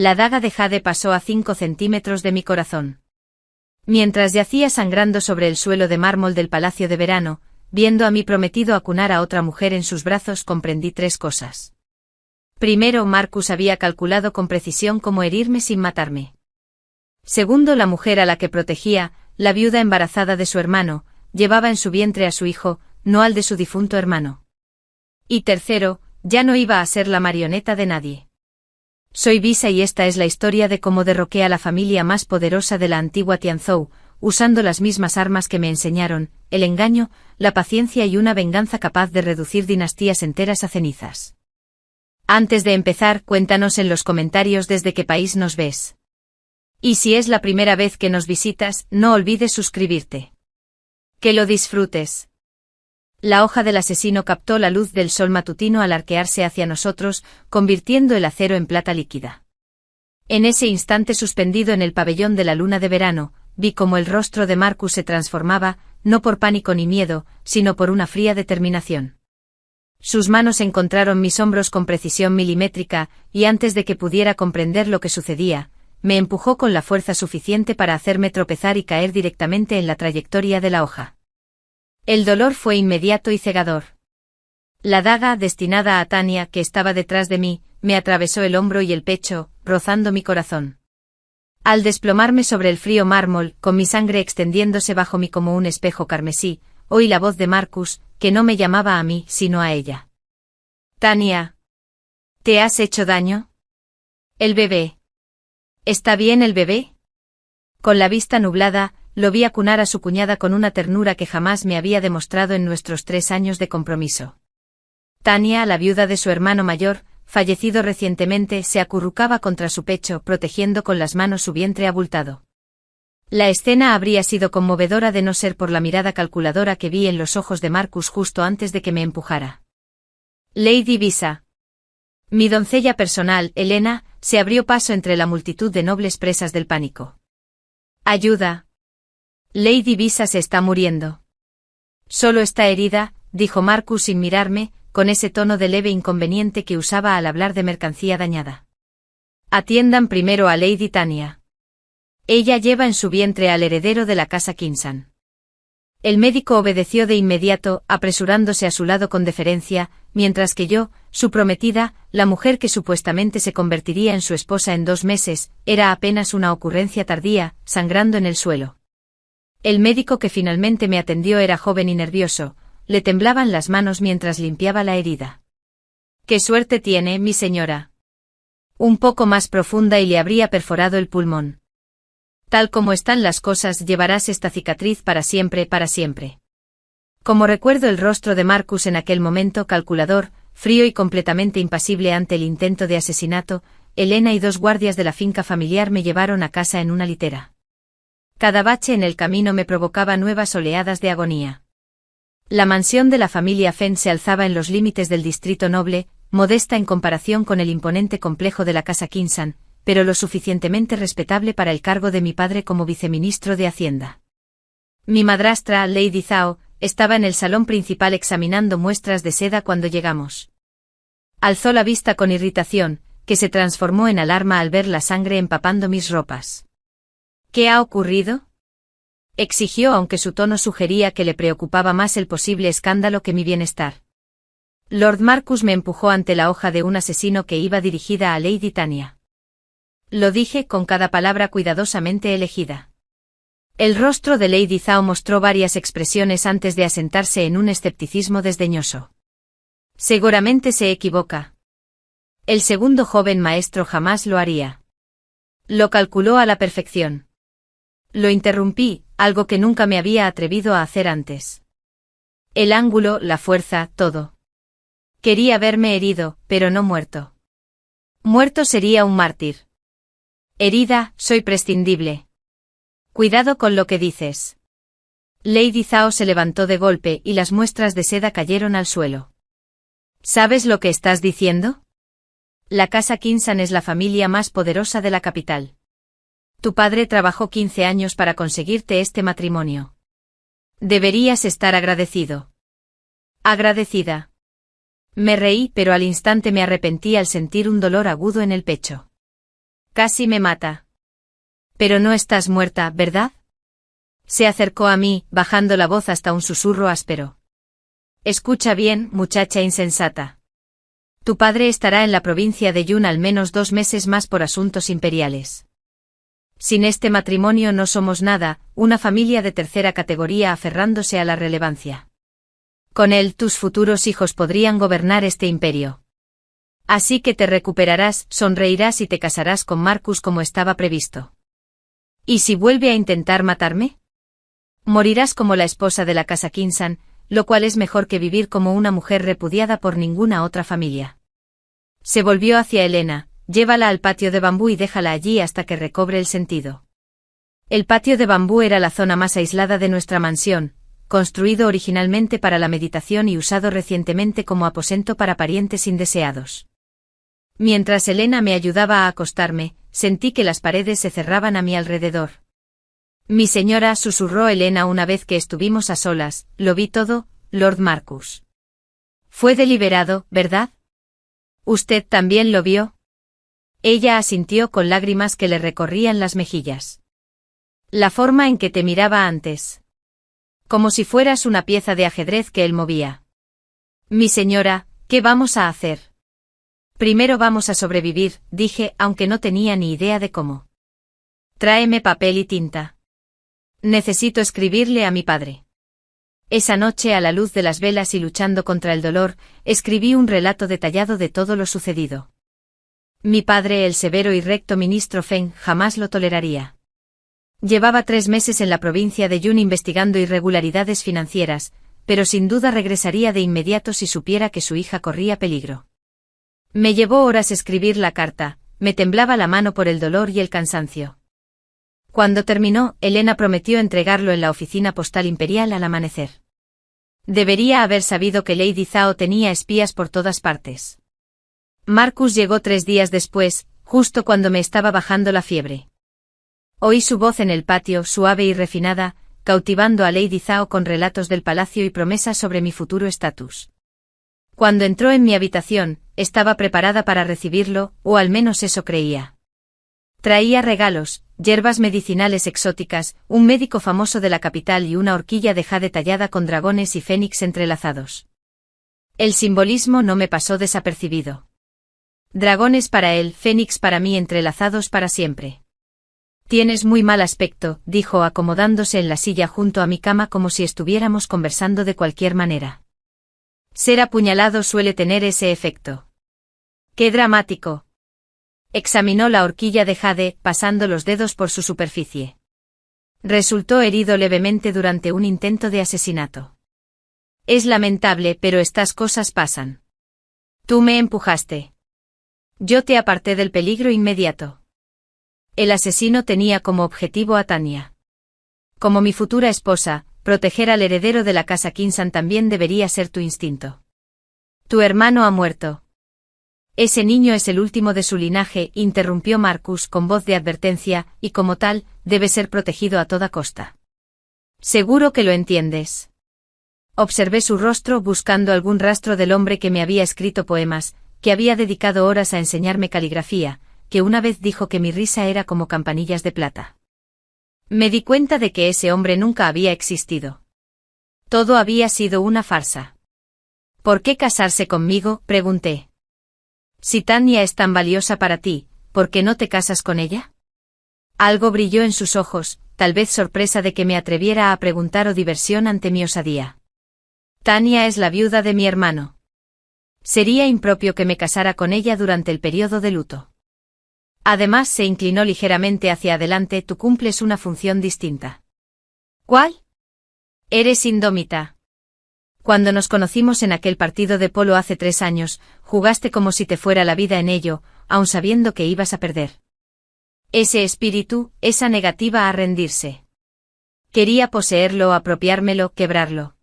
La daga de jade pasó a 5 centímetros de mi corazón. Mientras yacía sangrando sobre el suelo de mármol del palacio de verano, viendo a mi prometido acunar a otra mujer en sus brazos, comprendí 3 cosas. Primero, Marcus había calculado con precisión cómo herirme sin matarme. Segundo, la mujer a la que protegía, la viuda embarazada de su hermano, llevaba en su vientre a su hijo, no al de su difunto hermano. Y tercero, ya no iba a ser la marioneta de nadie. Soy Visa y esta es la historia de cómo derroqué a la familia más poderosa de la antigua Tianzhou, usando las mismas armas que me enseñaron, el engaño, la paciencia y una venganza capaz de reducir dinastías enteras a cenizas. Antes de empezar, cuéntanos en los comentarios desde qué país nos ves. Y si es la primera vez que nos visitas, no olvides suscribirte. Que lo disfrutes. La hoja del asesino captó la luz del sol matutino al arquearse hacia nosotros, convirtiendo el acero en plata líquida. En ese instante, suspendido en el pabellón de la luna de verano, vi cómo el rostro de Marcus se transformaba, no por pánico ni miedo, sino por una fría determinación. Sus manos encontraron mis hombros con precisión milimétrica, y antes de que pudiera comprender lo que sucedía, me empujó con la fuerza suficiente para hacerme tropezar y caer directamente en la trayectoria de la hoja. El dolor fue inmediato y cegador. La daga, destinada a Tania, que estaba detrás de mí, me atravesó el hombro y el pecho, rozando mi corazón. Al desplomarme sobre el frío mármol, con mi sangre extendiéndose bajo mí como un espejo carmesí, oí la voz de Marcus, que no me llamaba a mí, sino a ella. Tania. ¿Te has hecho daño? El bebé. ¿Está bien el bebé? Con la vista nublada, lo vi acunar a su cuñada con una ternura que jamás me había demostrado en nuestros 3 años de compromiso. Tania, la viuda de su hermano mayor, fallecido recientemente, se acurrucaba contra su pecho, protegiendo con las manos su vientre abultado. La escena habría sido conmovedora de no ser por la mirada calculadora que vi en los ojos de Marcus justo antes de que me empujara. Lady Visa. Mi doncella personal, Elena, se abrió paso entre la multitud de nobles presas del pánico. Ayuda. Lady Visa se está muriendo. Solo está herida, dijo Marcus sin mirarme, con ese tono de leve inconveniente que usaba al hablar de mercancía dañada. Atiendan primero a Lady Tania. Ella lleva en su vientre al heredero de la casa Kinsan. El médico obedeció de inmediato, apresurándose a su lado con deferencia, mientras que yo, su prometida, la mujer que supuestamente se convertiría en su esposa en 2 meses, era apenas una ocurrencia tardía, sangrando en el suelo. El médico que finalmente me atendió era joven y nervioso, le temblaban las manos mientras limpiaba la herida. «¡Qué suerte tiene, mi señora!». Un poco más profunda y le habría perforado el pulmón. Tal como están las cosas, llevarás esta cicatriz para siempre, para siempre. Como recuerdo el rostro de Marcus en aquel momento, calculador, frío y completamente impasible ante el intento de asesinato, Elena y 2 guardias de la finca familiar me llevaron a casa en una litera. Cada bache en el camino me provocaba nuevas oleadas de agonía. La mansión de la familia Fenn se alzaba en los límites del distrito noble, modesta en comparación con el imponente complejo de la casa Kinsan, pero lo suficientemente respetable para el cargo de mi padre como viceministro de Hacienda. Mi madrastra, Lady Zhao, estaba en el salón principal examinando muestras de seda cuando llegamos. Alzó la vista con irritación, que se transformó en alarma al ver la sangre empapando mis ropas. ¿Qué ha ocurrido?, exigió, aunque su tono sugería que le preocupaba más el posible escándalo que mi bienestar. Lord Marcus me empujó ante la hoja de un asesino que iba dirigida a Lady Tania. Lo dije con cada palabra cuidadosamente elegida. El rostro de Lady Zhao mostró varias expresiones antes de asentarse en un escepticismo desdeñoso. Seguramente se equivoca. El segundo joven maestro jamás lo haría. Lo calculó a la perfección. Lo interrumpí, algo que nunca me había atrevido a hacer antes. El ángulo, la fuerza, todo. Quería verme herido, pero no muerto. Muerto sería un mártir. Herida, soy prescindible. Cuidado con lo que dices. Lady Zhao se levantó de golpe y las muestras de seda cayeron al suelo. ¿Sabes lo que estás diciendo? La casa Kinsan es la familia más poderosa de la capital. Tu padre trabajó 15 años para conseguirte este matrimonio. Deberías estar agradecido. Agradecida. Me reí, pero al instante me arrepentí al sentir un dolor agudo en el pecho. Casi me mata. Pero no estás muerta, ¿verdad? Se acercó a mí, bajando la voz hasta un susurro áspero. Escucha bien, muchacha insensata. Tu padre estará en la provincia de Yun al menos 2 meses más por asuntos imperiales. Sin este matrimonio no somos nada, una familia de tercera categoría aferrándose a la relevancia. Con él tus futuros hijos podrían gobernar este imperio. Así que te recuperarás, sonreirás y te casarás con Marcus como estaba previsto. ¿Y si vuelve a intentar matarme? Morirás como la esposa de la casa Kinsan, lo cual es mejor que vivir como una mujer repudiada por ninguna otra familia. Se volvió hacia Elena, llévala al patio de bambú y déjala allí hasta que recobre el sentido. El patio de bambú era la zona más aislada de nuestra mansión, construido originalmente para la meditación y usado recientemente como aposento para parientes indeseados. Mientras Elena me ayudaba a acostarme, sentí que las paredes se cerraban a mi alrededor. Mi señora, susurró Elena una vez que estuvimos a solas, lo vi todo, Lord Marcus. Fue deliberado, ¿verdad? ¿Usted también lo vio? Ella asintió con lágrimas que le recorrían las mejillas. La forma en que te miraba antes. Como si fueras una pieza de ajedrez que él movía. Mi señora, ¿qué vamos a hacer? Primero vamos a sobrevivir, dije, aunque no tenía ni idea de cómo. Tráeme papel y tinta. Necesito escribirle a mi padre. Esa noche, a la luz de las velas y luchando contra el dolor, escribí un relato detallado de todo lo sucedido. Mi padre, el severo y recto ministro Feng, jamás lo toleraría. Llevaba 3 meses en la provincia de Yun investigando irregularidades financieras, pero sin duda regresaría de inmediato si supiera que su hija corría peligro. Me llevó horas escribir la carta, me temblaba la mano por el dolor y el cansancio. Cuando terminó, Elena prometió entregarlo en la oficina postal imperial al amanecer. Debería haber sabido que Lady Zhao tenía espías por todas partes. Marcus llegó 3 días después, justo cuando me estaba bajando la fiebre. Oí su voz en el patio, suave y refinada, cautivando a Lady Zhao con relatos del palacio y promesas sobre mi futuro estatus. Cuando entró en mi habitación, estaba preparada para recibirlo, o al menos eso creía. Traía regalos, hierbas medicinales exóticas, un médico famoso de la capital y una horquilla de jade tallada con dragones y fénix entrelazados. El simbolismo no me pasó desapercibido. Dragones para él, fénix para mí entrelazados para siempre. Tienes muy mal aspecto, dijo acomodándose en la silla junto a mi cama como si estuviéramos conversando de cualquier manera. Ser apuñalado suele tener ese efecto. ¡Qué dramático! Examinó la horquilla de jade, pasando los dedos por su superficie. Resultó herido levemente durante un intento de asesinato. Es lamentable, pero estas cosas pasan. Tú me empujaste. Yo te aparté del peligro inmediato. El asesino tenía como objetivo a Tanya. Como mi futura esposa, proteger al heredero de la casa Kinsan también debería ser tu instinto. Tu hermano ha muerto. Ese niño es el último de su linaje, interrumpió Marcus con voz de advertencia, y como tal, debe ser protegido a toda costa. Seguro que lo entiendes. Observé su rostro buscando algún rastro del hombre que me había escrito poemas, que había dedicado horas a enseñarme caligrafía, que una vez dijo que mi risa era como campanillas de plata. Me di cuenta de que ese hombre nunca había existido. Todo había sido una farsa. ¿Por qué casarse conmigo?, pregunté. Si Tanya es tan valiosa para ti, ¿por qué no te casas con ella? Algo brilló en sus ojos, tal vez sorpresa de que me atreviera a preguntar o diversión ante mi osadía. Tanya es la viuda de mi hermano. Sería impropio que me casara con ella durante el periodo de luto. Además se inclinó ligeramente hacia adelante. Tú cumples una función distinta. ¿Cuál? Eres indómita. Cuando nos conocimos en aquel partido de polo hace 3 años, jugaste como si te fuera la vida en ello, aun sabiendo que ibas a perder. Ese espíritu, esa negativa a rendirse. Quería poseerlo, apropiármelo, quebrarlo.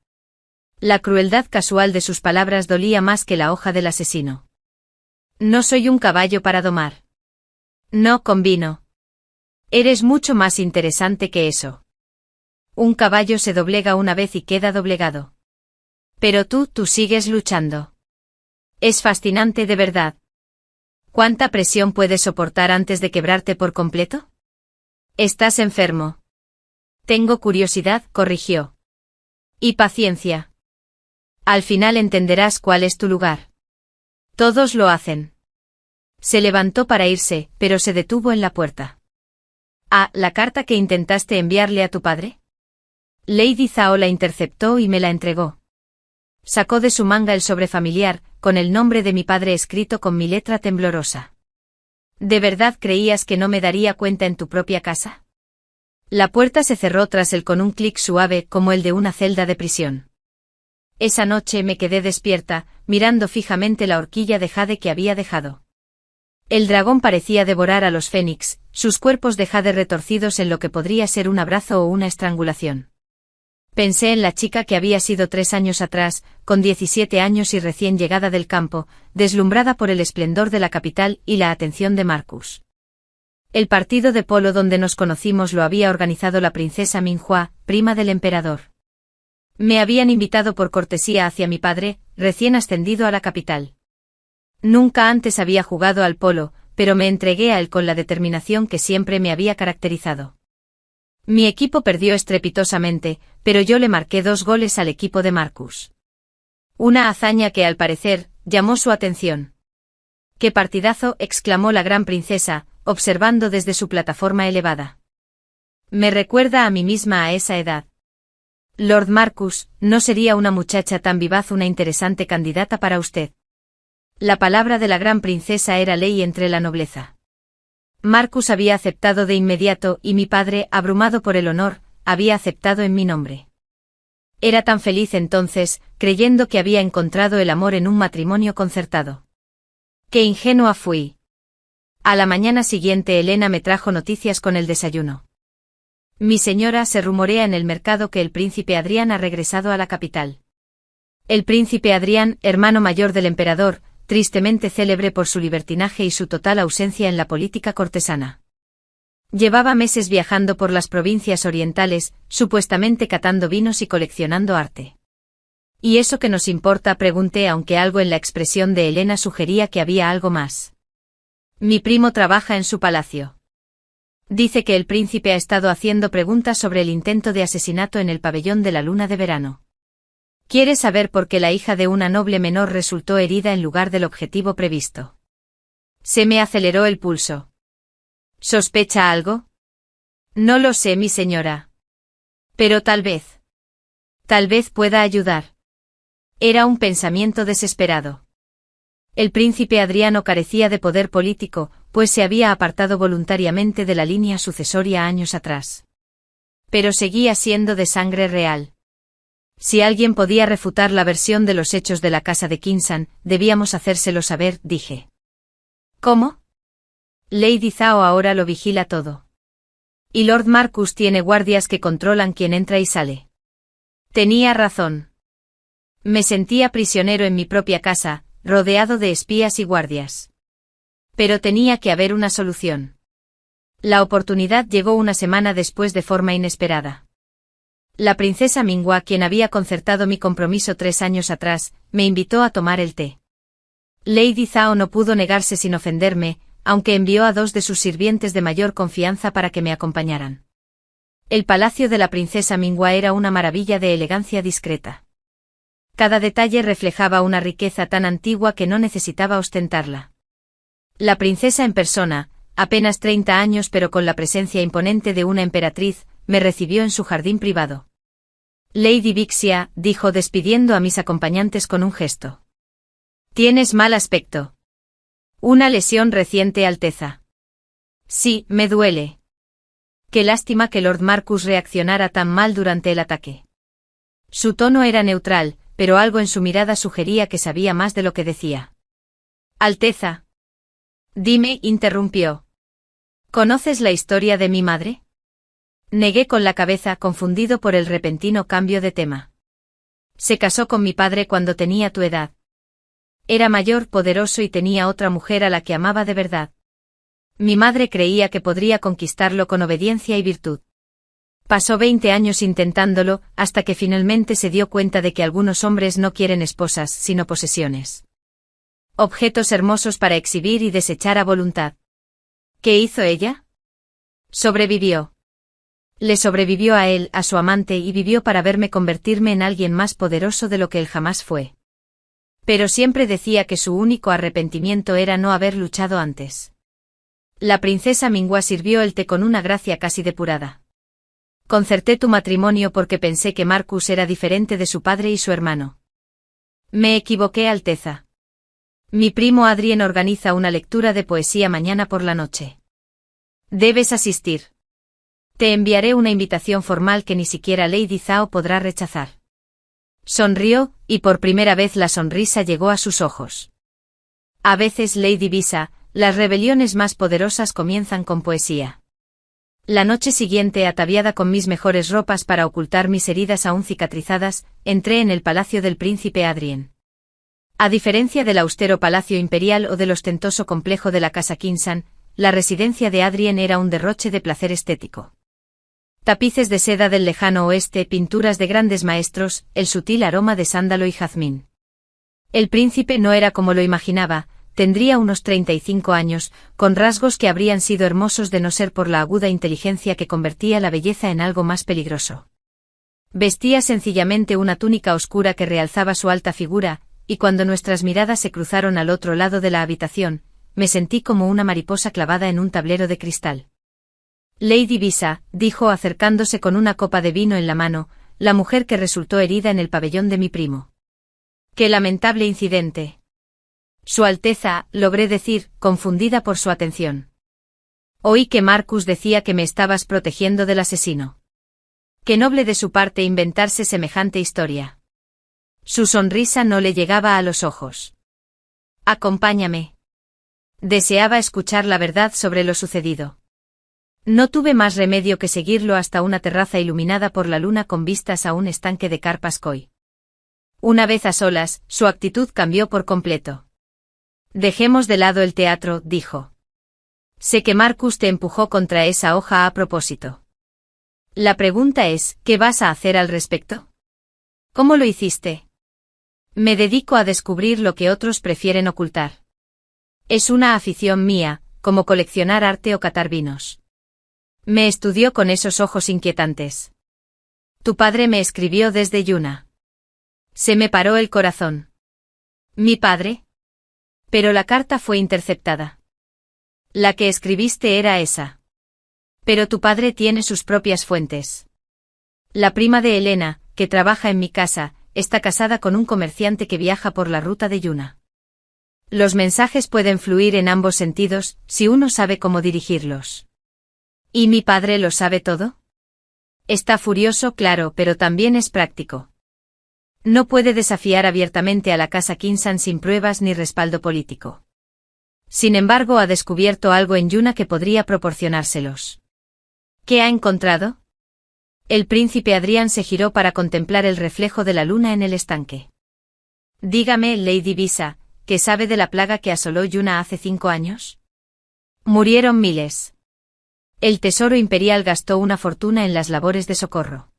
La crueldad casual de sus palabras dolía más que la hoja del asesino. No soy un caballo para domar. No combino. Eres mucho más interesante que eso. Un caballo se doblega una vez y queda doblegado. Pero tú sigues luchando. Es fascinante de verdad. ¿Cuánta presión puedes soportar antes de quebrarte por completo? Estás enfermo. Tengo curiosidad, corrigió. Y paciencia. Al final entenderás cuál es tu lugar. Todos lo hacen. Se levantó para irse, pero se detuvo en la puerta. ¿Ah, la carta que intentaste enviarle a tu padre? Lady Zhao la interceptó y me la entregó. Sacó de su manga el sobre familiar, con el nombre de mi padre escrito con mi letra temblorosa. ¿De verdad creías que no me daría cuenta en tu propia casa? La puerta se cerró tras él con un clic suave como el de una celda de prisión. Esa noche me quedé despierta, mirando fijamente la horquilla de jade que había dejado. El dragón parecía devorar a los fénix, sus cuerpos de jade retorcidos en lo que podría ser un abrazo o una estrangulación. Pensé en la chica que había sido 3 años atrás, con 17 años y recién llegada del campo, deslumbrada por el esplendor de la capital y la atención de Marcus. El partido de polo donde nos conocimos lo había organizado la princesa Minhua, prima del emperador. Me habían invitado por cortesía hacia mi padre, recién ascendido a la capital. Nunca antes había jugado al polo, pero me entregué a él con la determinación que siempre me había caracterizado. Mi equipo perdió estrepitosamente, pero yo le marqué 2 goles al equipo de Marcus. Una hazaña que, al parecer, llamó su atención. ¡Qué partidazo!, exclamó la gran princesa, observando desde su plataforma elevada. Me recuerda a mí misma a esa edad. Lord Marcus, ¿no sería una muchacha tan vivaz una interesante candidata para usted? La palabra de la gran princesa era ley entre la nobleza. Marcus había aceptado de inmediato y mi padre, abrumado por el honor, había aceptado en mi nombre. Era tan feliz entonces, creyendo que había encontrado el amor en un matrimonio concertado. ¡Qué ingenua fui! A la mañana siguiente Elena me trajo noticias con el desayuno. Mi señora, se rumorea en el mercado que el príncipe Adrián ha regresado a la capital. El príncipe Adrián, hermano mayor del emperador, tristemente célebre por su libertinaje y su total ausencia en la política cortesana. Llevaba meses viajando por las provincias orientales, supuestamente catando vinos y coleccionando arte. ¿Y eso qué nos importa?, pregunté, aunque algo en la expresión de Elena sugería que había algo más. Mi primo trabaja en su palacio. Dice que el príncipe ha estado haciendo preguntas sobre el intento de asesinato en el pabellón de la luna de verano. Quiere saber por qué la hija de una noble menor resultó herida en lugar del objetivo previsto. Se me aceleró el pulso. ¿Sospecha algo? No lo sé, mi señora. Pero tal vez pueda ayudar. Era un pensamiento desesperado. El príncipe Adriano carecía de poder político, pues se había apartado voluntariamente de la línea sucesoria años atrás. Pero seguía siendo de sangre real. Si alguien podía refutar la versión de los hechos de la casa de Kinsan, debíamos hacérselo saber, dije. ¿Cómo? Lady Zhao ahora lo vigila todo. Y Lord Marcus tiene guardias que controlan quién entra y sale. Tenía razón. Me sentía prisionero en mi propia casa, rodeado de espías y guardias. Pero tenía que haber una solución. La oportunidad llegó una semana después de forma inesperada. La princesa Minhua, quien había concertado mi compromiso 3 años atrás, me invitó a tomar el té. Lady Zhao no pudo negarse sin ofenderme, aunque envió a 2 de sus sirvientes de mayor confianza para que me acompañaran. El palacio de la princesa Minhua era una maravilla de elegancia discreta. Cada detalle reflejaba una riqueza tan antigua que no necesitaba ostentarla. La princesa en persona, apenas 30 años pero con la presencia imponente de una emperatriz, me recibió en su jardín privado. Lady Vixia, dijo despidiendo a mis acompañantes con un gesto. Tienes mal aspecto. Una lesión reciente, Alteza. Sí, me duele. Qué lástima que Lord Marcus reaccionara tan mal durante el ataque. Su tono era neutral, pero algo en su mirada sugería que sabía más de lo que decía. Alteza. Dime, interrumpió. ¿Conoces la historia de mi madre? Negué con la cabeza, confundido por el repentino cambio de tema. Se casó con mi padre cuando tenía tu edad. Era mayor, poderoso y tenía otra mujer a la que amaba de verdad. Mi madre creía que podría conquistarlo con obediencia y virtud. Pasó 20 años intentándolo, hasta que finalmente se dio cuenta de que algunos hombres no quieren esposas, sino posesiones. Objetos hermosos para exhibir y desechar a voluntad. ¿Qué hizo ella? Sobrevivió. Le sobrevivió a él, a su amante, y vivió para verme convertirme en alguien más poderoso de lo que él jamás fue. Pero siempre decía que su único arrepentimiento era no haber luchado antes. La princesa Mingua sirvió el té con una gracia casi depurada. Concerté tu matrimonio porque pensé que Marcus era diferente de su padre y su hermano. Me equivoqué, Alteza. Mi primo Adrien organiza una lectura de poesía mañana por la noche. Debes asistir. Te enviaré una invitación formal que ni siquiera Lady Zhao podrá rechazar. Sonrió, y por primera vez la sonrisa llegó a sus ojos. A veces, Lady Visa, las rebeliones más poderosas comienzan con poesía. La noche siguiente, ataviada con mis mejores ropas para ocultar mis heridas aún cicatrizadas, entré en el palacio del príncipe Adrien. A diferencia del austero palacio imperial o del ostentoso complejo de la casa Kinsan, la residencia de Adrien era un derroche de placer estético. Tapices de seda del lejano oeste, pinturas de grandes maestros, el sutil aroma de sándalo y jazmín. El príncipe no era como lo imaginaba, tendría unos 35 años, con rasgos que habrían sido hermosos de no ser por la aguda inteligencia que convertía la belleza en algo más peligroso. Vestía sencillamente una túnica oscura que realzaba su alta figura, y cuando nuestras miradas se cruzaron al otro lado de la habitación, me sentí como una mariposa clavada en un tablero de cristal. Lady Visa, dijo acercándose con una copa de vino en la mano, la mujer que resultó herida en el pabellón de mi primo. ¡Qué lamentable incidente! Su Alteza, logré decir, confundida por su atención. Oí que Marcus decía que me estabas protegiendo del asesino. Qué noble de su parte inventarse semejante historia. Su sonrisa no le llegaba a los ojos. Acompáñame. Deseaba escuchar la verdad sobre lo sucedido. No tuve más remedio que seguirlo hasta una terraza iluminada por la luna con vistas a un estanque de carpas koi. Una vez a solas, su actitud cambió por completo. Dejemos de lado el teatro, dijo. Sé que Marcus te empujó contra esa hoja a propósito. La pregunta es, ¿qué vas a hacer al respecto? ¿Cómo lo hiciste? Me dedico a descubrir lo que otros prefieren ocultar. Es una afición mía, como coleccionar arte o catar vinos. Me estudió con esos ojos inquietantes. Tu padre me escribió desde Yuna. Se me paró el corazón. ¿Mi padre? Pero la carta fue interceptada. La que escribiste era esa. Pero tu padre tiene sus propias fuentes. La prima de Elena, que trabaja en mi casa, está casada con un comerciante que viaja por la ruta de Yuna. Los mensajes pueden fluir en ambos sentidos, si uno sabe cómo dirigirlos. ¿Y mi padre lo sabe todo? Está furioso, claro, pero también es práctico. No puede desafiar abiertamente a la casa Kinsan sin pruebas ni respaldo político. Sin embargo, ha descubierto algo en Yuna que podría proporcionárselos. ¿Qué ha encontrado? El príncipe Adrián se giró para contemplar el reflejo de la luna en el estanque. Dígame, Lady Visa, ¿qué sabe de la plaga que asoló Yuna hace 5 años? Murieron miles. El tesoro imperial gastó una fortuna en las labores de socorro.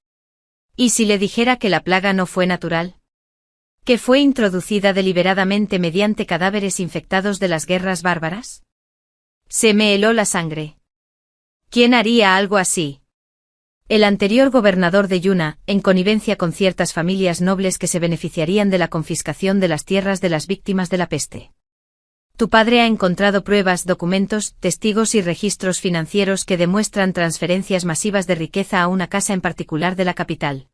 ¿Y si le dijera que la plaga no fue natural? ¿Que fue introducida deliberadamente mediante cadáveres infectados de las guerras bárbaras? Se me heló la sangre. ¿Quién haría algo así? El anterior gobernador de Yuna, en connivencia con ciertas familias nobles que se beneficiarían de la confiscación de las tierras de las víctimas de la peste. Tu padre ha encontrado pruebas, documentos, testigos y registros financieros que demuestran transferencias masivas de riqueza a una casa en particular de la capital.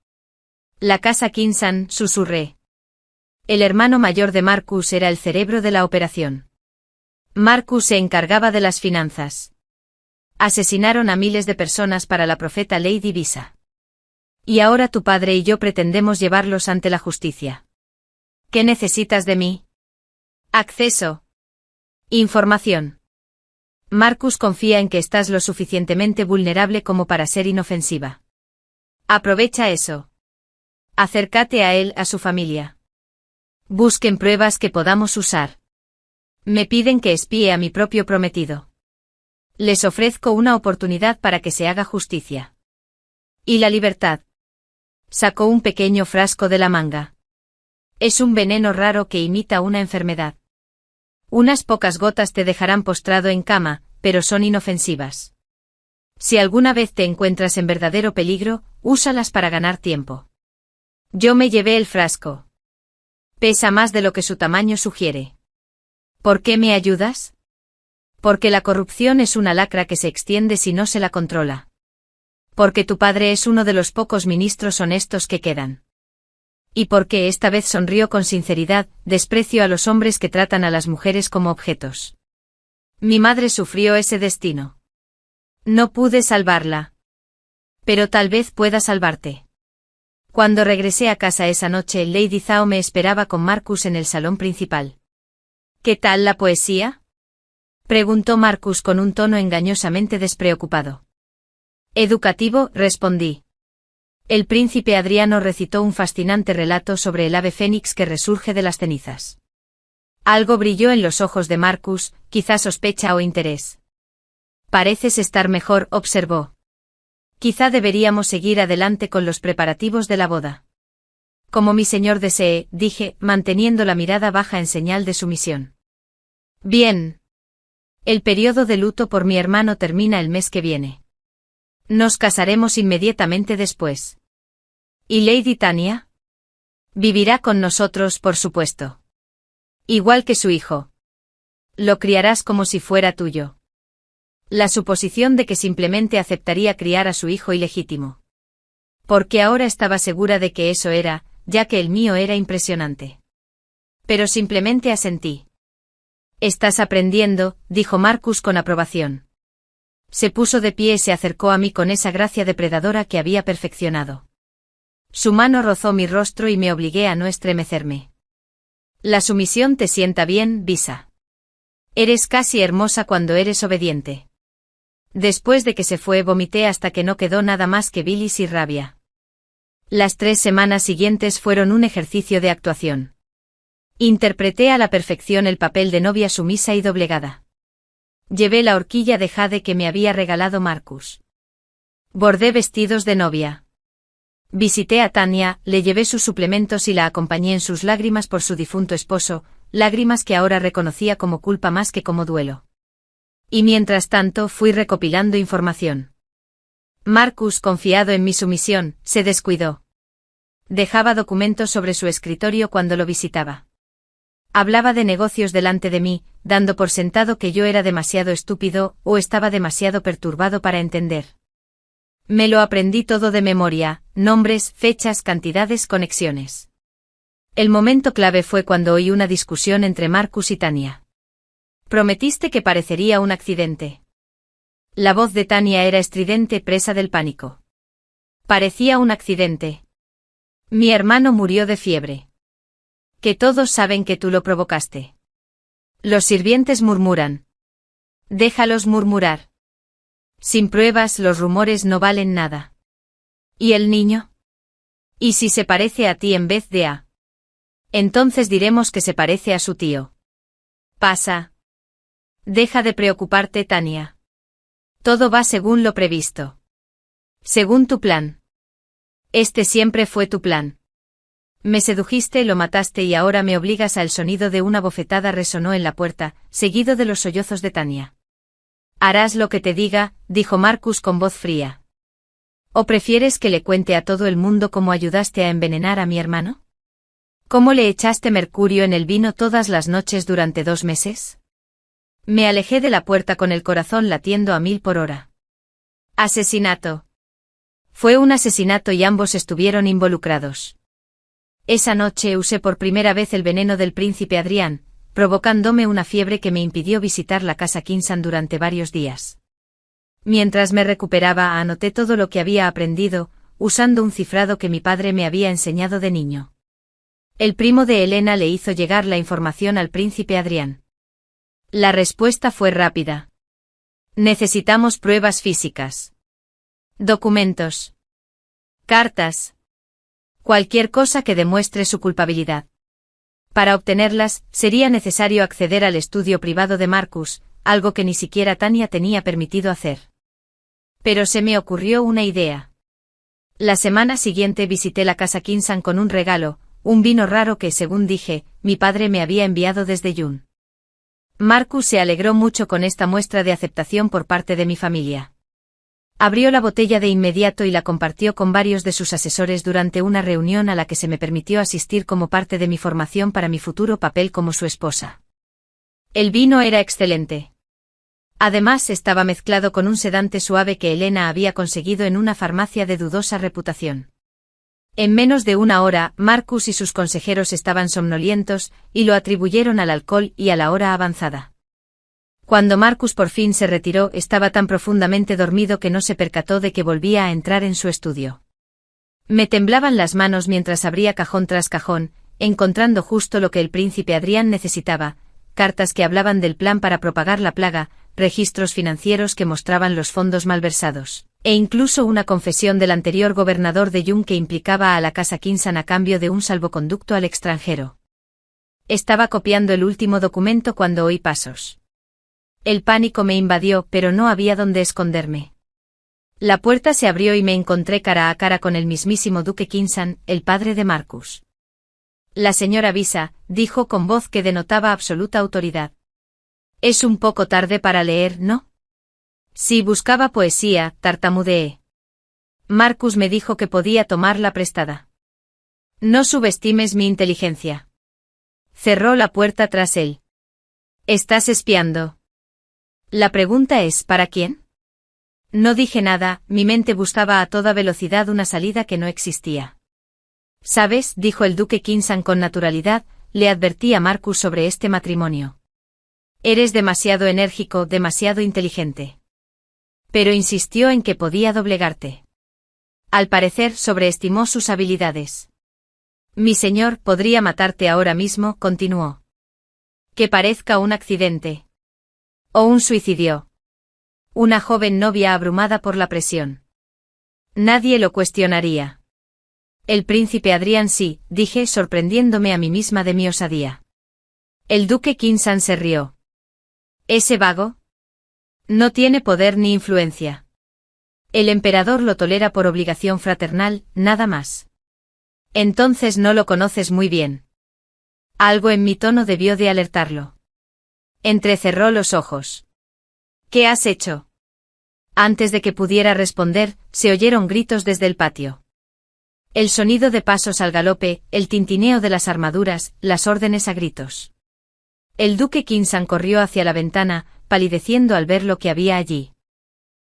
La casa Kinsan, susurré. El hermano mayor de Marcus era el cerebro de la operación. Marcus se encargaba de las finanzas. Asesinaron a miles de personas para la profeta Lady Visa. Y ahora tu padre y yo pretendemos llevarlos ante la justicia. ¿Qué necesitas de mí? Acceso. Información. Marcus confía en que estás lo suficientemente vulnerable como para ser inofensiva. Aprovecha eso. Acércate a él, a su familia. Busquen pruebas que podamos usar. Me piden que espíe a mi propio prometido. Les ofrezco una oportunidad para que se haga justicia. ¿Y la libertad? Sacó un pequeño frasco de la manga. Es un veneno raro que imita una enfermedad. Unas pocas gotas te dejarán postrado en cama, pero son inofensivas. Si alguna vez te encuentras en verdadero peligro, úsalas para ganar tiempo. Yo me llevé el frasco. Pesa más de lo que su tamaño sugiere. ¿Por qué me ayudas? Porque la corrupción es una lacra que se extiende si no se la controla. Porque tu padre es uno de los pocos ministros honestos que quedan. Y porque esta vez sonrió con sinceridad, desprecio a los hombres que tratan a las mujeres como objetos. Mi madre sufrió ese destino. No pude salvarla. Pero tal vez pueda salvarte. Cuando regresé a casa esa noche, Lady Zhao me esperaba con Marcus en el salón principal. ¿Qué tal la poesía? Preguntó Marcus con un tono engañosamente despreocupado. Educativo, respondí. El príncipe Adriano recitó un fascinante relato sobre el ave fénix que resurge de las cenizas. Algo brilló en los ojos de Marcus, quizá sospecha o interés. Pareces estar mejor, observó. Quizá deberíamos seguir adelante con los preparativos de la boda. Como mi señor desee, dije, manteniendo la mirada baja en señal de sumisión. Bien. El periodo de luto por mi hermano termina el mes que viene. Nos casaremos inmediatamente después. ¿Y Lady Tania? Vivirá con nosotros, por supuesto. Igual que su hijo. Lo criarás como si fuera tuyo. La suposición de que simplemente aceptaría criar a su hijo ilegítimo. Porque ahora estaba segura de que eso era, ya que el mío era impresionante. Pero simplemente asentí. Estás aprendiendo, dijo Marcus con aprobación. Se puso de pie y se acercó a mí con esa gracia depredadora que había perfeccionado. Su mano rozó mi rostro y me obligué a no estremecerme. La sumisión te sienta bien, Visa. Eres casi hermosa cuando eres obediente. Después de que se fue vomité hasta que no quedó nada más que bilis y rabia. Las 3 semanas siguientes fueron un ejercicio de actuación. Interpreté a la perfección el papel de novia sumisa y doblegada. Llevé la horquilla de jade que me había regalado Marcus. Bordé vestidos de novia. Visité a Tania, le llevé sus suplementos y la acompañé en sus lágrimas por su difunto esposo, lágrimas que ahora reconocía como culpa más que como duelo. Y mientras tanto fui recopilando información. Marcus, confiado en mi sumisión, se descuidó. Dejaba documentos sobre su escritorio cuando lo visitaba. Hablaba de negocios delante de mí, dando por sentado que yo era demasiado estúpido o estaba demasiado perturbado para entender. Me lo aprendí todo de memoria, nombres, fechas, cantidades, conexiones. El momento clave fue cuando oí una discusión entre Marcus y Tania. Prometiste que parecería un accidente. La voz de Tania era estridente, presa del pánico. Parecía un accidente. Mi hermano murió de fiebre. Que todos saben que tú lo provocaste. Los sirvientes murmuran. Déjalos murmurar. Sin pruebas los rumores no valen nada. ¿Y el niño? ¿Y si se parece a ti en vez de a? Entonces diremos que se parece a su tío. Pasa. Deja de preocuparte, Tania. Todo va según lo previsto. Según tu plan. Este siempre fue tu plan. Me sedujiste, lo mataste y ahora me obligas a. El sonido de una bofetada resonó en la puerta, seguido de los sollozos de Tania. Harás lo que te diga, dijo Marcus con voz fría. ¿O prefieres que le cuente a todo el mundo cómo ayudaste a envenenar a mi hermano? ¿Cómo le echaste mercurio en el vino todas las noches durante 2 meses? Me alejé de la puerta con el corazón latiendo a 1000 por hora. Asesinato. Fue un asesinato y ambos estuvieron involucrados. Esa noche usé por primera vez el veneno del príncipe Adrián, provocándome una fiebre que me impidió visitar la casa Kinsan durante varios días. Mientras me recuperaba, anoté todo lo que había aprendido, usando un cifrado que mi padre me había enseñado de niño. El primo de Elena le hizo llegar la información al príncipe Adrián. La respuesta fue rápida. Necesitamos pruebas físicas. Documentos. Cartas. Cualquier cosa que demuestre su culpabilidad. Para obtenerlas, sería necesario acceder al estudio privado de Marcus, algo que ni siquiera Tania tenía permitido hacer. Pero se me ocurrió una idea. La semana siguiente visité la casa Kinsan con un regalo, un vino raro que, según dije, mi padre me había enviado desde Yun. Marcus se alegró mucho con esta muestra de aceptación por parte de mi familia. Abrió la botella de inmediato y la compartió con varios de sus asesores durante una reunión a la que se me permitió asistir como parte de mi formación para mi futuro papel como su esposa. El vino era excelente. Además estaba mezclado con un sedante suave que Elena había conseguido en una farmacia de dudosa reputación. En menos de una hora, Marcus y sus consejeros estaban somnolientos, y lo atribuyeron al alcohol y a la hora avanzada. Cuando Marcus por fin se retiró, estaba tan profundamente dormido que no se percató de que volvía a entrar en su estudio. Me temblaban las manos mientras abría cajón tras cajón, encontrando justo lo que el príncipe Adrián necesitaba: cartas que hablaban del plan para propagar la plaga, registros financieros que mostraban los fondos malversados, e incluso una confesión del anterior gobernador de Young que implicaba a la casa Kinsan a cambio de un salvoconducto al extranjero. Estaba copiando el último documento cuando oí pasos. El pánico me invadió, pero no había dónde esconderme. La puerta se abrió y me encontré cara a cara con el mismísimo duque Kinsan, el padre de Marcus. La señora Visa, dijo con voz que denotaba absoluta autoridad. Es un poco tarde para leer, ¿no? Si buscaba poesía, tartamudeé. Marcus me dijo que podía tomarla prestada. No subestimes mi inteligencia. Cerró la puerta tras él. ¿Estás espiando? La pregunta es, ¿para quién? No dije nada, mi mente buscaba a toda velocidad una salida que no existía. ¿Sabes?, dijo el duque Kinsan con naturalidad, le advertí a Marcus sobre este matrimonio. Eres demasiado enérgico, demasiado inteligente. Pero insistió en que podía doblegarte. Al parecer sobreestimó sus habilidades. Mi señor podría matarte ahora mismo, continuó. Que parezca un accidente. O un suicidio. Una joven novia abrumada por la presión. Nadie lo cuestionaría. El príncipe Adrián sí, dije, sorprendiéndome a mí misma de mi osadía. El duque Kinsan se rió. ¿Ese vago? No tiene poder ni influencia. El emperador lo tolera por obligación fraternal, nada más. Entonces no lo conoces muy bien. Algo en mi tono debió de alertarlo. Entrecerró los ojos. ¿Qué has hecho? Antes de que pudiera responder, se oyeron gritos desde el patio. El sonido de pasos al galope, el tintineo de las armaduras, las órdenes a gritos. El duque Kinsan corrió hacia la ventana, palideciendo al ver lo que había allí.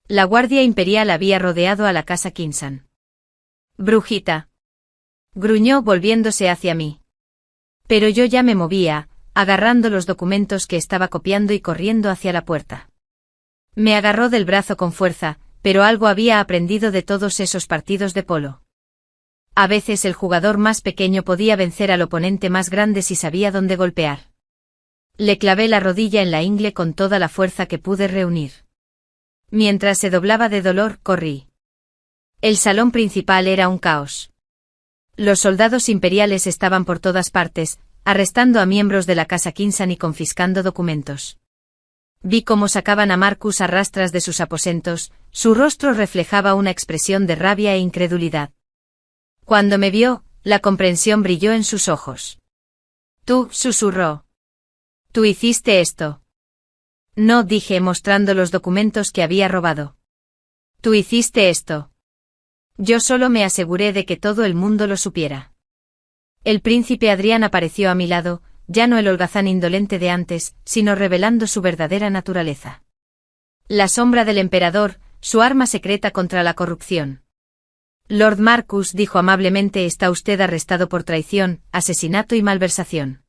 La guardia imperial había rodeado a la casa Kinsan. «Brujita», gruñó volviéndose hacia mí. Pero yo ya me movía, agarrando los documentos que estaba copiando y corriendo hacia la puerta. Me agarró del brazo con fuerza, pero algo había aprendido de todos esos partidos de polo. A veces el jugador más pequeño podía vencer al oponente más grande si sabía dónde golpear. Le clavé la rodilla en la ingle con toda la fuerza que pude reunir. Mientras se doblaba de dolor, corrí. El salón principal era un caos. Los soldados imperiales estaban por todas partes, arrestando a miembros de la casa Kinsan y confiscando documentos. Vi cómo sacaban a Marcus a rastras de sus aposentos, su rostro reflejaba una expresión de rabia e incredulidad. Cuando me vio, la comprensión brilló en sus ojos. «Tú», susurró. «Tú hiciste esto». «No», dije mostrando los documentos que había robado. «Tú hiciste esto». Yo solo me aseguré de que todo el mundo lo supiera. El príncipe Adrián apareció a mi lado, ya no el holgazán indolente de antes, sino revelando su verdadera naturaleza. La sombra del emperador, su arma secreta contra la corrupción. Lord Marcus, dijo amablemente, está usted arrestado por traición, asesinato y malversación.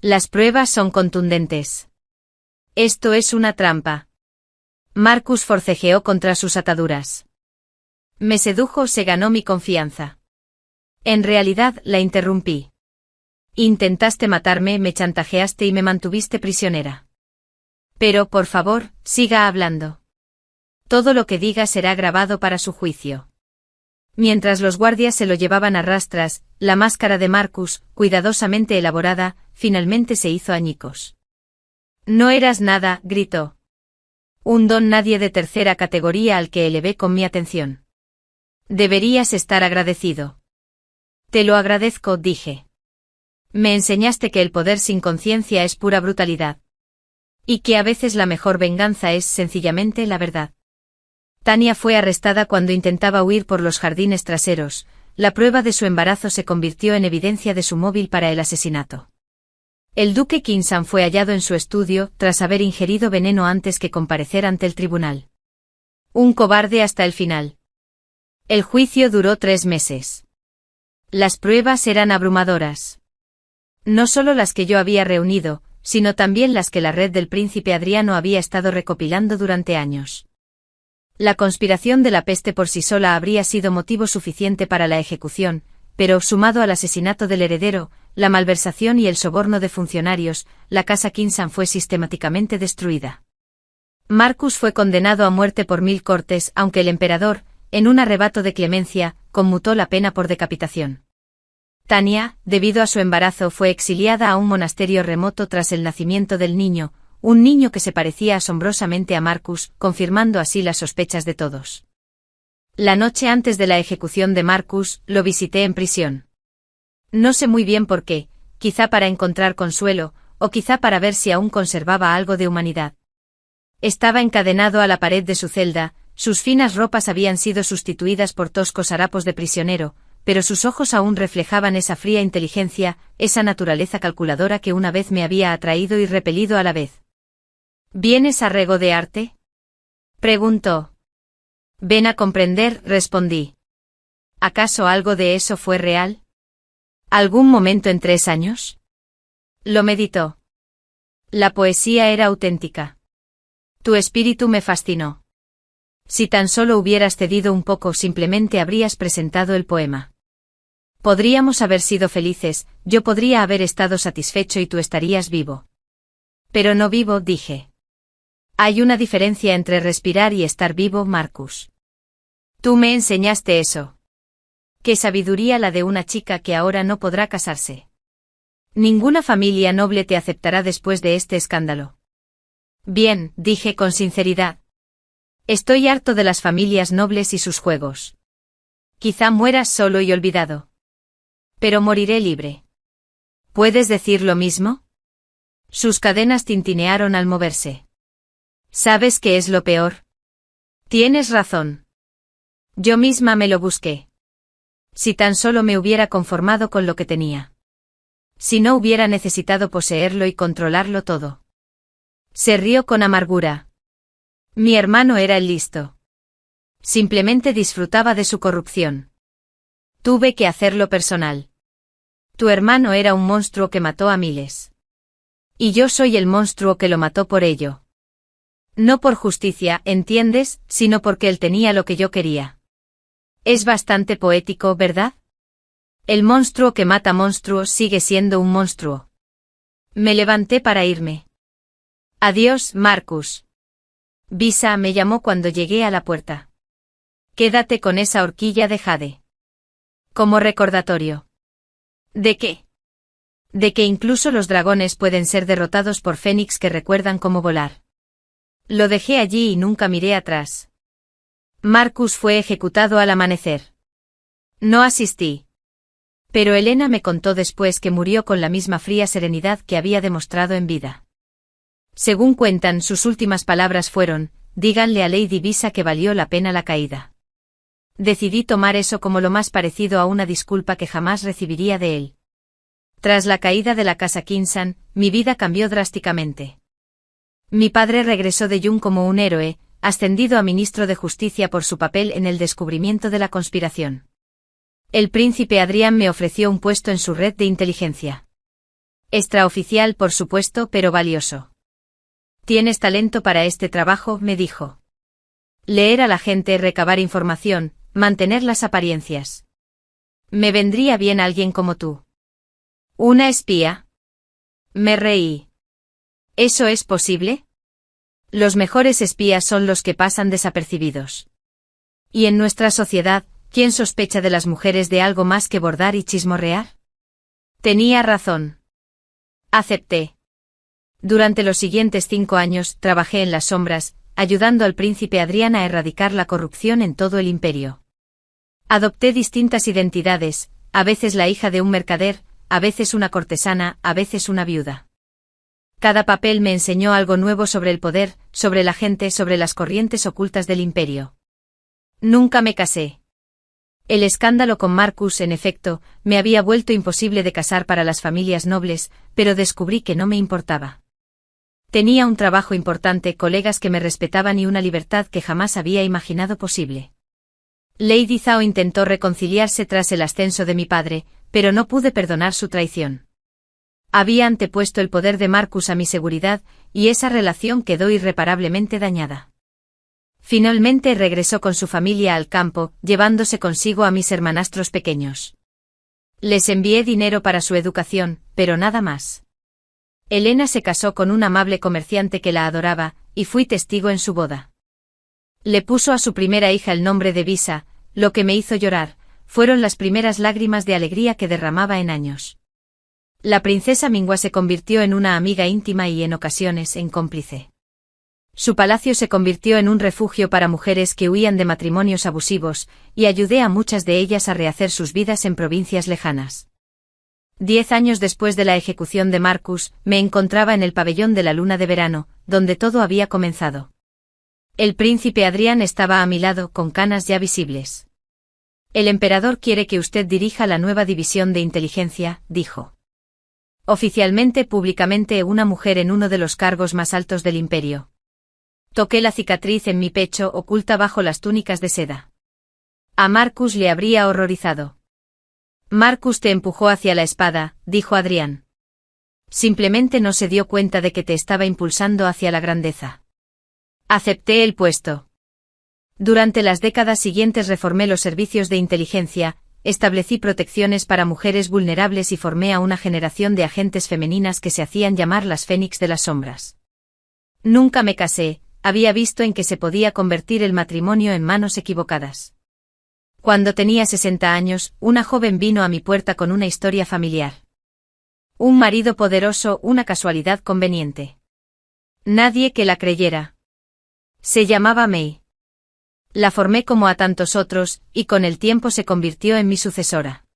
Las pruebas son contundentes. Esto es una trampa. Marcus forcejeó contra sus ataduras. Me sedujo, se ganó mi confianza. En realidad, la interrumpí. Intentaste matarme, me chantajeaste y me mantuviste prisionera. Pero, por favor, siga hablando. Todo lo que diga será grabado para su juicio. Mientras los guardias se lo llevaban a rastras, la máscara de Marcus, cuidadosamente elaborada, finalmente se hizo añicos. No eras nada, gritó. Un don nadie de tercera categoría al que elevé con mi atención. Deberías estar agradecido. Te lo agradezco, dije. Me enseñaste que el poder sin conciencia es pura brutalidad. Y que a veces la mejor venganza es sencillamente la verdad. Tania fue arrestada cuando intentaba huir por los jardines traseros. La prueba de su embarazo se convirtió en evidencia de su móvil para el asesinato. El duque Kinsan fue hallado en su estudio, tras haber ingerido veneno antes que comparecer ante el tribunal. Un cobarde hasta el final. El juicio duró 3 meses. Las pruebas eran abrumadoras. No solo las que yo había reunido, sino también las que la red del príncipe Adriano había estado recopilando durante años. La conspiración de la peste por sí sola habría sido motivo suficiente para la ejecución, pero, sumado al asesinato del heredero, la malversación y el soborno de funcionarios, la casa Kinsan fue sistemáticamente destruida. Marcus fue condenado a muerte por 1000 cortes, aunque el emperador, en un arrebato de clemencia, conmutó la pena por decapitación. Tania, debido a su embarazo, fue exiliada a un monasterio remoto tras el nacimiento del niño, un niño que se parecía asombrosamente a Marcus, confirmando así las sospechas de todos. La noche antes de la ejecución de Marcus, lo visité en prisión. No sé muy bien por qué, quizá para encontrar consuelo, o quizá para ver si aún conservaba algo de humanidad. Estaba encadenado a la pared de su celda, sus finas ropas habían sido sustituidas por toscos harapos de prisionero, pero sus ojos aún reflejaban esa fría inteligencia, esa naturaleza calculadora que una vez me había atraído y repelido a la vez. ¿Vienes a regodearte?, preguntó. Ven a comprender, respondí. ¿Acaso algo de eso fue real? ¿Algún momento en 3 años? Lo meditó. La poesía era auténtica. Tu espíritu me fascinó. Si tan solo hubieras cedido un poco, simplemente habrías presentado el poema. Podríamos haber sido felices, yo podría haber estado satisfecho y tú estarías vivo. Pero no vivo, dije. Hay una diferencia entre respirar y estar vivo, Marcus. Tú me enseñaste eso. Qué sabiduría la de una chica que ahora no podrá casarse. Ninguna familia noble te aceptará después de este escándalo. Bien, dije con sinceridad. Estoy harto de las familias nobles y sus juegos. Quizá mueras solo y olvidado. Pero moriré libre. ¿Puedes decir lo mismo? Sus cadenas tintinearon al moverse. ¿Sabes qué es lo peor? Tienes razón. Yo misma me lo busqué. Si tan solo me hubiera conformado con lo que tenía. Si no hubiera necesitado poseerlo y controlarlo todo. Se rió con amargura. Mi hermano era el listo. Simplemente disfrutaba de su corrupción. Tuve que hacerlo personal. Tu hermano era un monstruo que mató a miles. Y yo soy el monstruo que lo mató por ello. No por justicia, ¿entiendes?, sino porque él tenía lo que yo quería. Es bastante poético, ¿verdad? El monstruo que mata monstruos sigue siendo un monstruo. Me levanté para irme. Adiós, Marcus. Visa me llamó cuando llegué a la puerta. Quédate con esa horquilla de jade. Como recordatorio. ¿De qué? De que incluso los dragones pueden ser derrotados por fénix que recuerdan cómo volar. Lo dejé allí y nunca miré atrás. Marcus fue ejecutado al amanecer. No asistí. Pero Helena me contó después que murió con la misma fría serenidad que había demostrado en vida. Según cuentan, sus últimas palabras fueron: díganle a Lady Visa que valió la pena la caída. Decidí tomar eso como lo más parecido a una disculpa que jamás recibiría de él. Tras la caída de la casa Kinsan, mi vida cambió drásticamente. Mi padre regresó de Yun como un héroe, ascendido a ministro de Justicia por su papel en el descubrimiento de la conspiración. El príncipe Adrián me ofreció un puesto en su red de inteligencia. Extraoficial, por supuesto, pero valioso. Tienes talento para este trabajo, me dijo. Leer a la gente, recabar información, mantener las apariencias. Me vendría bien alguien como tú. ¿Una espía? Me reí. ¿Eso es posible? Los mejores espías son los que pasan desapercibidos. Y en nuestra sociedad, ¿quién sospecha de las mujeres de algo más que bordar y chismorrear? Tenía razón. Acepté. Durante los siguientes 5 años, trabajé en las sombras, ayudando al príncipe Adrián a erradicar la corrupción en todo el imperio. Adopté distintas identidades, a veces la hija de un mercader, a veces una cortesana, a veces una viuda. Cada papel me enseñó algo nuevo sobre el poder, sobre la gente, sobre las corrientes ocultas del imperio. Nunca me casé. El escándalo con Marcus, en efecto, me había vuelto imposible de casar para las familias nobles, pero descubrí que no me importaba. Tenía un trabajo importante, colegas que me respetaban y una libertad que jamás había imaginado posible. Lady Zhao intentó reconciliarse tras el ascenso de mi padre, pero no pude perdonar su traición. Había antepuesto el poder de Marcus a mi seguridad, y esa relación quedó irreparablemente dañada. Finalmente regresó con su familia al campo, llevándose consigo a mis hermanastros pequeños. Les envié dinero para su educación, pero nada más. Elena se casó con un amable comerciante que la adoraba, y fui testigo en su boda. Le puso a su primera hija el nombre de Visa, lo que me hizo llorar, fueron las primeras lágrimas de alegría que derramaba en años. La princesa Mingua se convirtió en una amiga íntima y en ocasiones en cómplice. Su palacio se convirtió en un refugio para mujeres que huían de matrimonios abusivos, y ayudé a muchas de ellas a rehacer sus vidas en provincias lejanas. 10 años después de la ejecución de Marcus, me encontraba en el pabellón de la luna de verano, donde todo había comenzado. El príncipe Adrián estaba a mi lado, con canas ya visibles. El emperador quiere que usted dirija la nueva división de inteligencia, dijo. Oficialmente, públicamente, una mujer en uno de los cargos más altos del imperio. Toqué la cicatriz en mi pecho, oculta bajo las túnicas de seda. A Marcus le habría horrorizado. Marcus te empujó hacia la espada, dijo Adrián. Simplemente no se dio cuenta de que te estaba impulsando hacia la grandeza. Acepté el puesto. Durante las décadas siguientes reformé los servicios de inteligencia, establecí protecciones para mujeres vulnerables y formé a una generación de agentes femeninas que se hacían llamar las Fénix de las sombras. Nunca me casé, había visto en que se podía convertir el matrimonio en manos equivocadas. Cuando tenía 60 años, una joven vino a mi puerta con una historia familiar. Un marido poderoso, una casualidad conveniente. Nadie que la creyera. Se llamaba Mei. La formé como a tantos otros, y con el tiempo se convirtió en mi sucesora.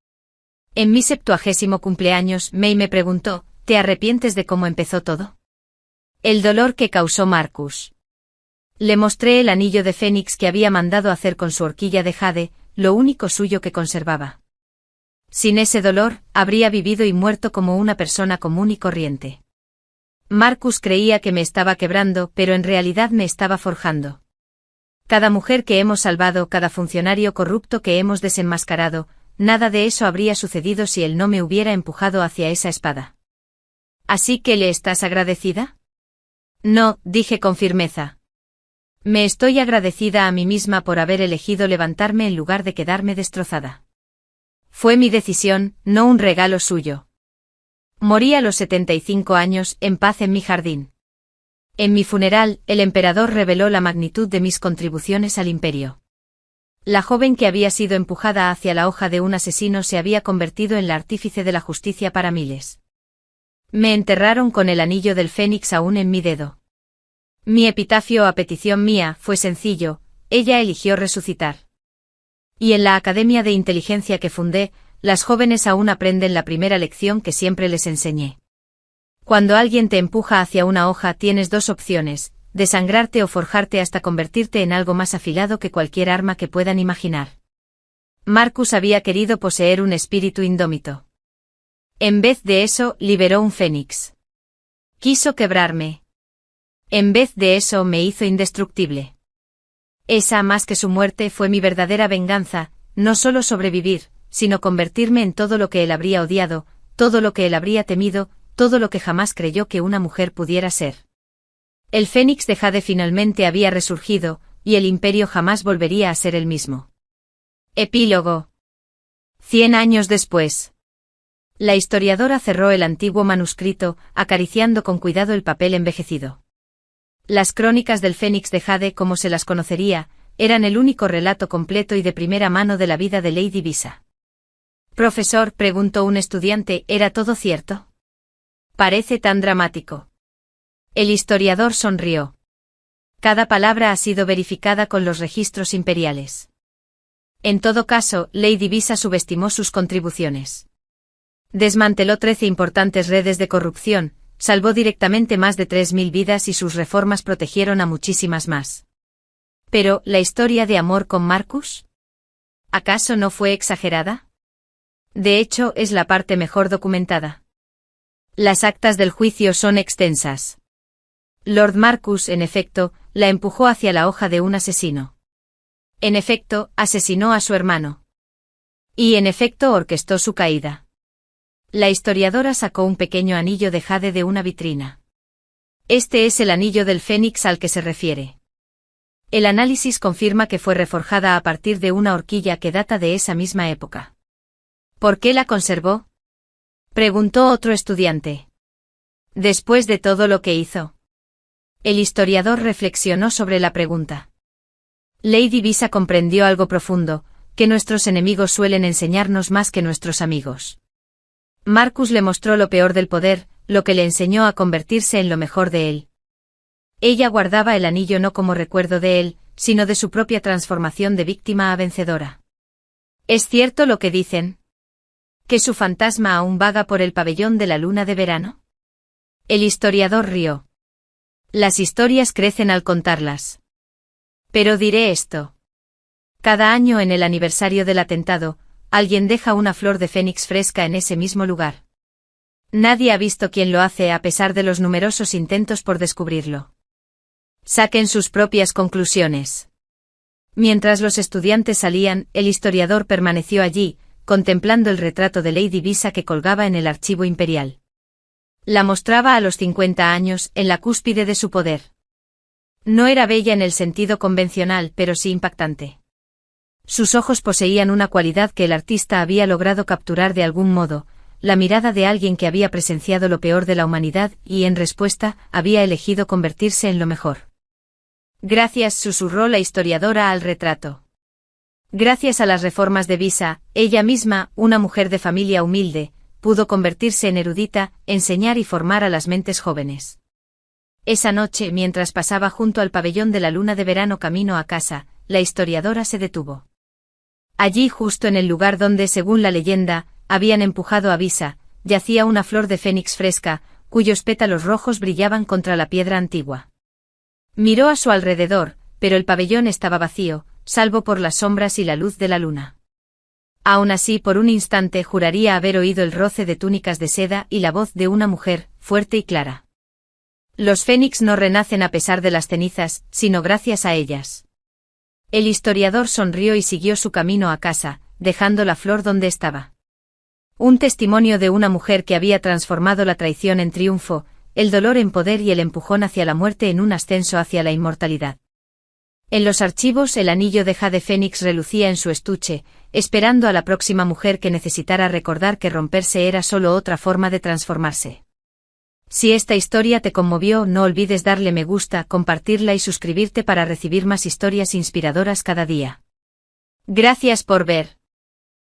En mi 70º cumpleaños, Mei me preguntó, ¿te arrepientes de cómo empezó todo? El dolor que causó Marcus. Le mostré el anillo de Fénix que había mandado hacer con su horquilla de jade, lo único suyo que conservaba. Sin ese dolor, habría vivido y muerto como una persona común y corriente. Marcus creía que me estaba quebrando, pero en realidad me estaba forjando. Cada mujer que hemos salvado, cada funcionario corrupto que hemos desenmascarado, nada de eso habría sucedido si él no me hubiera empujado hacia esa espada. ¿Así que le estás agradecida? No, dije con firmeza. Me estoy agradecida a mí misma por haber elegido levantarme en lugar de quedarme destrozada. Fue mi decisión, no un regalo suyo. Morí a los 75 años, en paz en mi jardín. En mi funeral, el emperador reveló la magnitud de mis contribuciones al imperio. La joven que había sido empujada hacia la hoja de un asesino se había convertido en la artífice de la justicia para miles. Me enterraron con el anillo del Fénix aún en mi dedo. Mi epitafio a petición mía fue sencillo, ella eligió resucitar. Y en la academia de inteligencia que fundé, las jóvenes aún aprenden la primera lección que siempre les enseñé. Cuando alguien te empuja hacia una hoja tienes dos opciones, desangrarte o forjarte hasta convertirte en algo más afilado que cualquier arma que puedan imaginar. Marcus había querido poseer un espíritu indómito. En vez de eso, liberó un fénix. Quiso quebrarme. En vez de eso me hizo indestructible. Esa más que su muerte fue mi verdadera venganza, no solo sobrevivir, sino convertirme en todo lo que él habría odiado, todo lo que él habría temido, todo lo que jamás creyó que una mujer pudiera ser. El Fénix de Jade finalmente había resurgido, y el imperio jamás volvería a ser el mismo. Epílogo. 100 años después. La historiadora cerró el antiguo manuscrito, acariciando con cuidado el papel envejecido. Las crónicas del Fénix de Jade, como se las conocería, eran el único relato completo y de primera mano de la vida de Lady Visa. Profesor, preguntó un estudiante, ¿era todo cierto? Parece tan dramático. El historiador sonrió. Cada palabra ha sido verificada con los registros imperiales. En todo caso, Lady Visa subestimó sus contribuciones. Desmanteló 13 importantes redes de corrupción, salvó directamente más de 3.000 vidas y sus reformas protegieron a muchísimas más. Pero, ¿la historia de amor con Marcus? ¿Acaso no fue exagerada? De hecho, es la parte mejor documentada. Las actas del juicio son extensas. Lord Marcus, en efecto, la empujó hacia la hoja de un asesino. En efecto, asesinó a su hermano. Y en efecto orquestó su caída. La historiadora sacó un pequeño anillo de jade de una vitrina. Este es el anillo del Fénix al que se refiere. El análisis confirma que fue reforjada a partir de una horquilla que data de esa misma época. ¿Por qué la conservó?, preguntó otro estudiante. Después de todo lo que hizo. El historiador reflexionó sobre la pregunta. Lady Visa comprendió algo profundo, que nuestros enemigos suelen enseñarnos más que nuestros amigos. Marcus le mostró lo peor del poder, lo que le enseñó a convertirse en lo mejor de él. Ella guardaba el anillo no como recuerdo de él, sino de su propia transformación de víctima a vencedora. ¿Es cierto lo que dicen? ¿Que su fantasma aún vaga por el pabellón de la luna de verano? El historiador rió. Las historias crecen al contarlas. Pero diré esto. Cada año en el aniversario del atentado, alguien deja una flor de fénix fresca en ese mismo lugar. Nadie ha visto quién lo hace a pesar de los numerosos intentos por descubrirlo. Saquen sus propias conclusiones. Mientras los estudiantes salían, el historiador permaneció allí, contemplando el retrato de Lady Visa que colgaba en el archivo imperial. La mostraba a los 50 años, en la cúspide de su poder. No era bella en el sentido convencional, pero sí impactante. Sus ojos poseían una cualidad que el artista había logrado capturar de algún modo, la mirada de alguien que había presenciado lo peor de la humanidad y, en respuesta, había elegido convertirse en lo mejor. Gracias, susurró la historiadora al retrato. Gracias a las reformas de Visa, ella misma, una mujer de familia humilde, pudo convertirse en erudita, enseñar y formar a las mentes jóvenes. Esa noche, mientras pasaba junto al pabellón de la luna de verano camino a casa, la historiadora se detuvo. Allí, justo en el lugar donde, según la leyenda, habían empujado a Visa, yacía una flor de fénix fresca, cuyos pétalos rojos brillaban contra la piedra antigua. Miró a su alrededor, pero el pabellón estaba vacío, salvo por las sombras y la luz de la luna. Aún así, por un instante juraría haber oído el roce de túnicas de seda y la voz de una mujer, fuerte y clara. Los fénix no renacen a pesar de las cenizas, sino gracias a ellas. El historiador sonrió y siguió su camino a casa, dejando la flor donde estaba. Un testimonio de una mujer que había transformado la traición en triunfo, el dolor en poder y el empujón hacia la muerte en un ascenso hacia la inmortalidad. En los archivos el anillo de jade fénix relucía en su estuche, esperando a la próxima mujer que necesitara recordar que romperse era solo otra forma de transformarse. Si esta historia te conmovió, no olvides darle me gusta, compartirla y suscribirte para recibir más historias inspiradoras cada día. Gracias por ver.